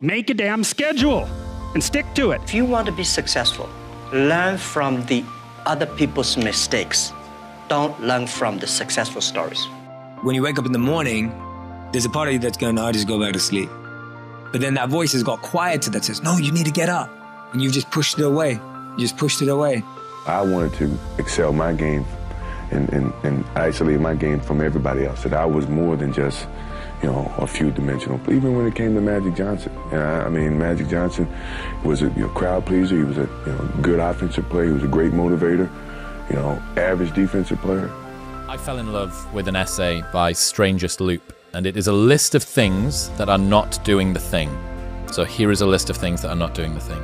Make a damn schedule and stick to it. If you want to be successful, learn from the other people's mistakes. Don't learn from the successful stories. When you wake up in the morning, there's a part of you that's going, I'll just go back to sleep. But then that voice has got quieter that says, no, you need to get up. And you've just pushed it away. You just pushed it away. I wanted to excel my game and isolate my game from everybody else. That I was more than just, a few dimensional. Even when it came to Magic Johnson. Magic Johnson was a crowd pleaser. He was a good offensive player. He was a great motivator. Average defensive player. I fell in love with an essay by Strangest Loop, and it is a list of things that are not doing the thing. So here is a list of things that are not doing the thing.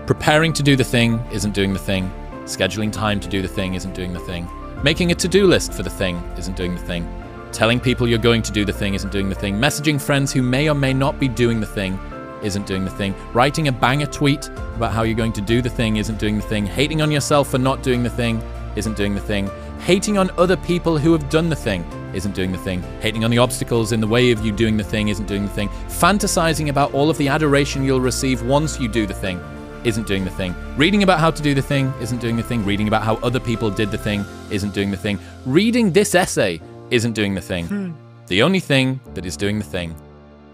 Preparing to do the thing isn't doing the thing. Scheduling time to do the thing isn't doing the thing. Making a to-do list for the thing isn't doing the thing. Telling people you're going to do the thing isn't doing the thing. Messaging friends who may or may not be doing the thing isn't doing the thing. Writing a banger tweet about how you're going to do the thing isn't doing the thing. Hating on yourself for not doing the thing isn't doing the thing. Hating on other people who have done the thing isn't doing the thing. Hating on the obstacles in the way of you doing the thing isn't doing the thing. Fantasizing about all of the adoration you'll receive once you do the thing isn't doing the thing. Reading about how to do the thing isn't doing the thing. Reading about how other people did the thing isn't doing the thing. Reading this essay isn't doing the thing. The only thing that is doing the thing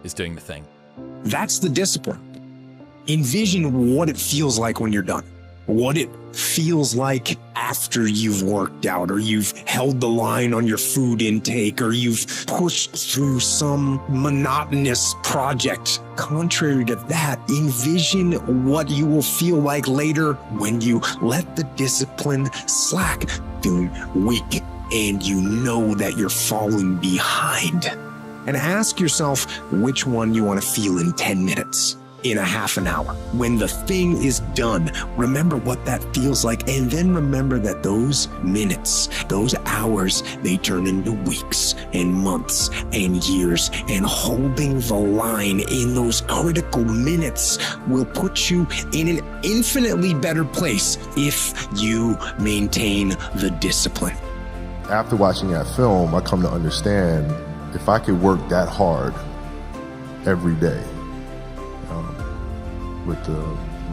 is doing the thing. That's the discipline. Envision what it feels like when you're done. What it feels like after you've worked out, or you've held the line on your food intake, or you've pushed through some monotonous project. Contrary to that, envision what you will feel like later when you let the discipline slack, feeling weak, and you know that you're falling behind. And ask yourself which one you want to feel in 10 minutes. In a half an hour. When the thing is done, remember what that feels like, and then remember that those minutes, those hours, they turn into weeks and months and years, and holding the line in those critical minutes will put you in an infinitely better place if you maintain the discipline. After watching that film, I come to understand if I could work that hard every day, with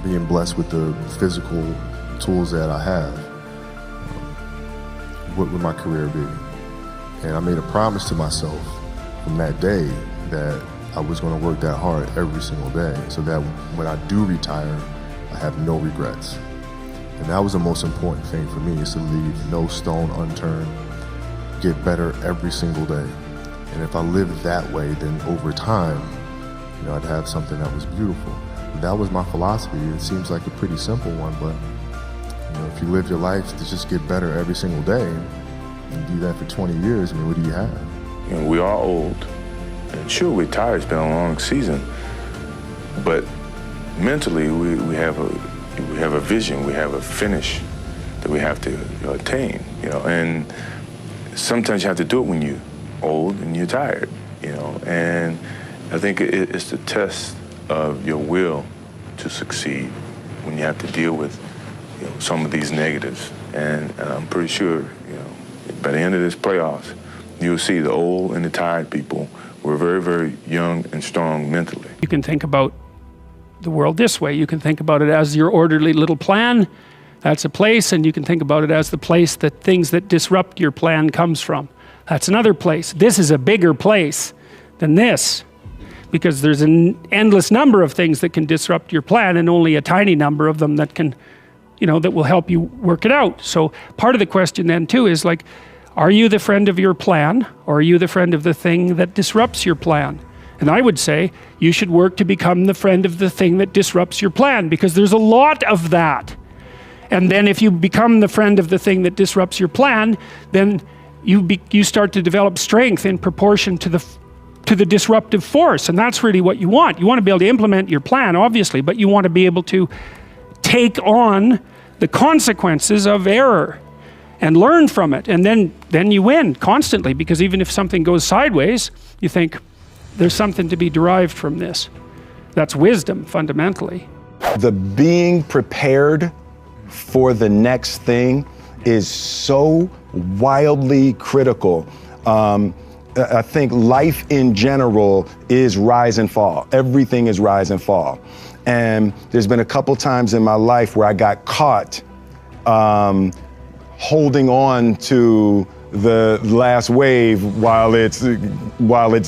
being blessed with the physical tools that I have, what would my career be? And I made a promise to myself from that day that I was going to work that hard every single day, so that when I do retire, I have no regrets. And that was the most important thing for me, is to leave no stone unturned, get better every single day. And if I lived that way, then over time, I'd have something that was beautiful. That was my philosophy. It seems like a pretty simple one, but if you live your life to just get better every single day, and do that for 20 years, what do you have? We are old, and sure, we're tired. It's been a long season, but mentally, we have a vision, we have a finish that we have to attain. And sometimes you have to do it when you're old and you're tired. And I think it's the test of your will to succeed when you have to deal with some of these negatives. And I'm pretty sure by the end of this playoffs, you'll see the old and the tired people were very, very young and strong mentally. You can think about the world this way. You can think about it as your orderly little plan. That's a place, and you can think about it as the place that things that disrupt your plan comes from. That's another place. This is a bigger place than this, because there's an endless number of things that can disrupt your plan, and only a tiny number of them that can, that will help you work it out. So part of the question then too is like, are you the friend of your plan, or are you the friend of the thing that disrupts your plan? And I would say you should work to become the friend of the thing that disrupts your plan, because there's a lot of that. And then if you become the friend of the thing that disrupts your plan, then you start to develop strength in proportion to the disruptive force, and that's really what you want. You want to be able to implement your plan, obviously, but you want to be able to take on the consequences of error and learn from it, and then you win constantly, because even if something goes sideways, you think there's something to be derived from this. That's wisdom, fundamentally. The being prepared for the next thing is so wildly critical. I think life in general is rise and fall. Everything is rise and fall. And there's been a couple times in my life where I got caught holding on to the last wave while it's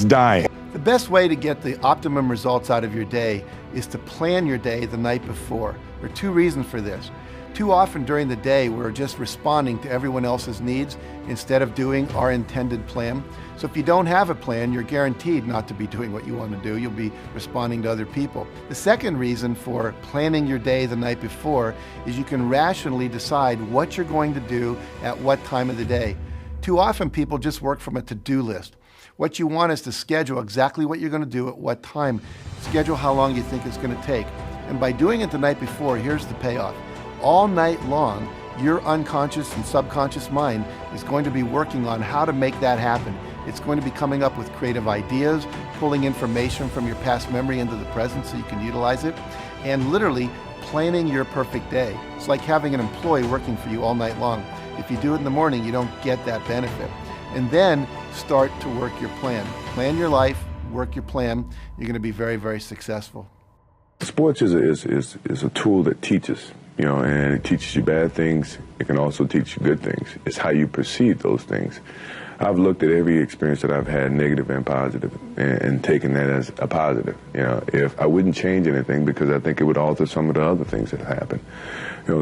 dying. The best way to get the optimum results out of your day is to plan your day the night before. There are two reasons for this. Too often during the day, we're just responding to everyone else's needs instead of doing our intended plan. So if you don't have a plan, you're guaranteed not to be doing what you want to do. You'll be responding to other people. The second reason for planning your day the night before is you can rationally decide what you're going to do at what time of the day. Too often people just work from a to-do list. What you want is to schedule exactly what you're going to do at what time. Schedule how long you think it's going to take. And by doing it the night before, here's the payoff. All night long, your unconscious and subconscious mind is going to be working on how to make that happen. It's going to be coming up with creative ideas, pulling information from your past memory into the present so you can utilize it, and literally planning your perfect day. It's like having an employee working for you all night long. If you do it in the morning, you don't get that benefit. And then start to work your plan. Plan your life, work your plan. You're going to be very, very successful. Sports is a tool that teaches, and it teaches you bad things. It can also teach you good things. It's how you perceive those things. I've looked at every experience that I've had, negative and positive, and taken that as a positive. If I wouldn't change anything because I think it would alter some of the other things that happened.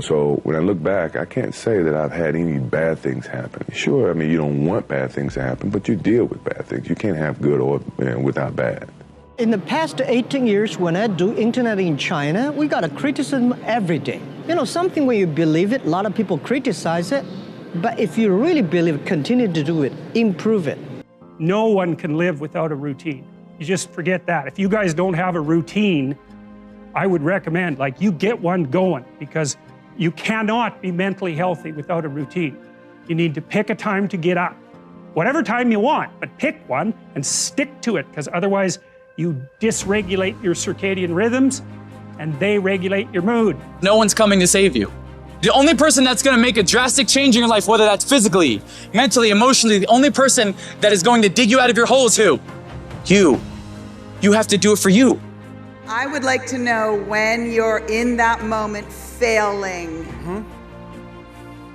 So when I look back, I can't say that I've had any bad things happen. Sure, you don't want bad things to happen, but you deal with bad things. You can't have good or without bad. In the past 18 years, when I do internet in China, we got a criticism every day. Something when you believe it, a lot of people criticize it. But if you really believe it, continue to do it, improve it. No one can live without a routine. You just forget that. If you guys don't have a routine, I would recommend, you get one going, because you cannot be mentally healthy without a routine. You need to pick a time to get up. Whatever time you want, but pick one and stick to it, because otherwise you dysregulate your circadian rhythms and they regulate your mood. No one's coming to save you. The only person that's going to make a drastic change in your life, whether that's physically, mentally, emotionally, the only person that is going to dig you out of your hole is who? You. You have to do it for you. I would like to know when you're in that moment failing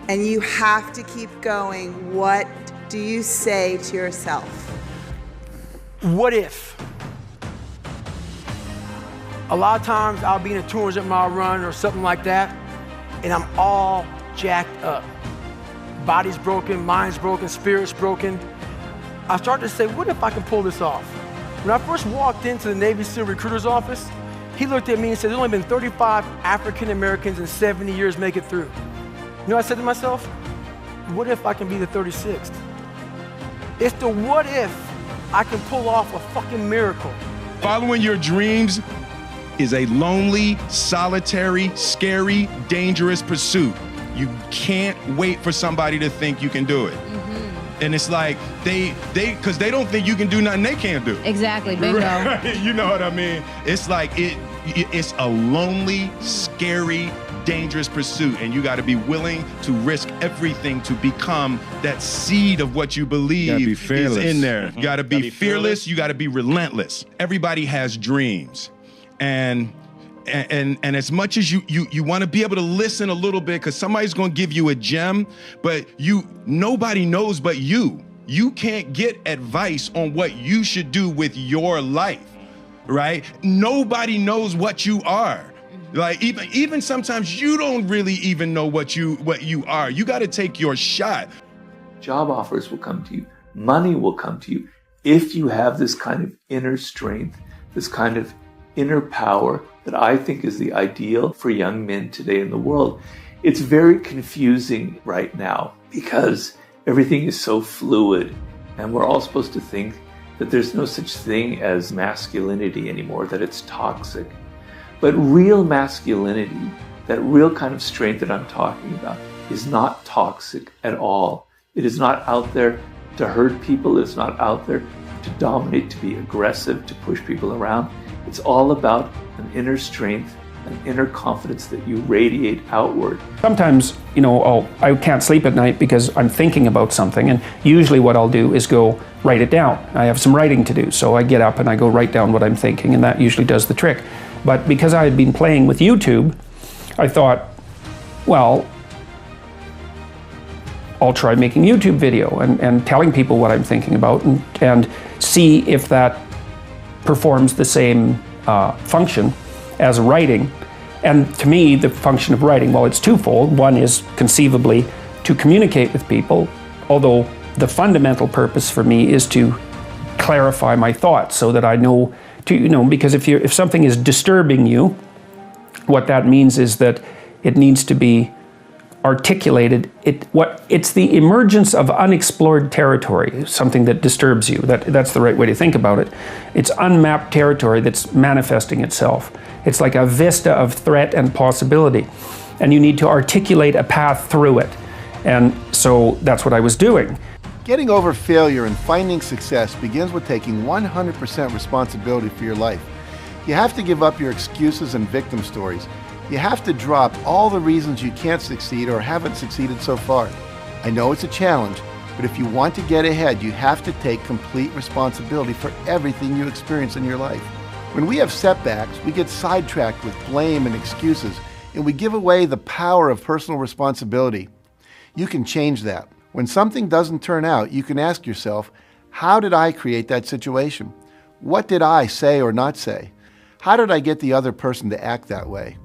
and you have to keep going, what do you say to yourself? What if? A lot of times I'll be in a 200 mile run or something like that, and I'm all jacked up. Body's broken, mind's broken, spirit's broken. I start to say, what if I can pull this off? When I first walked into the Navy SEAL recruiter's office, he looked at me and said, there's only been 35 African Americans in 70 years make it through. You know what I said to myself? What if I can be the 36th? It's the what if I can pull off a fucking miracle. Following your dreams is a lonely, solitary, scary, dangerous pursuit. You can't wait for somebody to think you can do it. And it's like, because they don't think you can do nothing they can't do. Exactly, bingo. Right? You know what I mean? It's like, it's a lonely, scary, dangerous pursuit, and you gotta be willing to risk everything to become that seed of what you believe is in there. You gotta be fearless, you gotta be relentless. Everybody has dreams. And as much as you want to be able to listen a little bit, because somebody's going to give you a gem, but nobody knows but you. You can't get advice on what you should do with your life, right? Nobody knows what you are. Like even sometimes you don't really even know what you are. You got to take your shot. Job offers will come to you. Money will come to you if you have this kind of inner strength, this kind of inner power that I think is the ideal for young men today in the world. It's very confusing right now because everything is so fluid, and we're all supposed to think that there's no such thing as masculinity anymore, that it's toxic. But real masculinity, that real kind of strength that I'm talking about, is not toxic at all. It is not out there to hurt people. It's not out there to dominate, to be aggressive, to push people around. It's all about an inner strength an inner confidence that you radiate outward. Sometimes, I can't sleep at night because I'm thinking about something, and usually what I'll do is go write it down. I have some writing to do, so I get up and I go write down what I'm thinking, and that usually does the trick. But because I had been playing with YouTube, I thought, well, I'll try making YouTube video and telling people what I'm thinking about and see if that performs the same function as writing. And to me, the function of writing, well, it's twofold. One is conceivably to communicate with people, although the fundamental purpose for me is to clarify my thoughts so that I know because if something is disturbing you, what that means is that it needs to be articulated. It's the emergence of unexplored territory, something that disturbs you. That's the right way to think about it. It's unmapped territory that's manifesting itself. It's like a vista of threat and possibility, and you need to articulate a path through it. And so that's what I was doing. Getting over failure and finding success begins with taking 100% responsibility for your life. You have to give up your excuses and victim stories. You have to drop all the reasons you can't succeed or haven't succeeded so far. I know it's a challenge, but if you want to get ahead, you have to take complete responsibility for everything you experience in your life. When we have setbacks, we get sidetracked with blame and excuses, and we give away the power of personal responsibility. You can change that. When something doesn't turn out, you can ask yourself, how did I create that situation? What did I say or not say? How did I get the other person to act that way?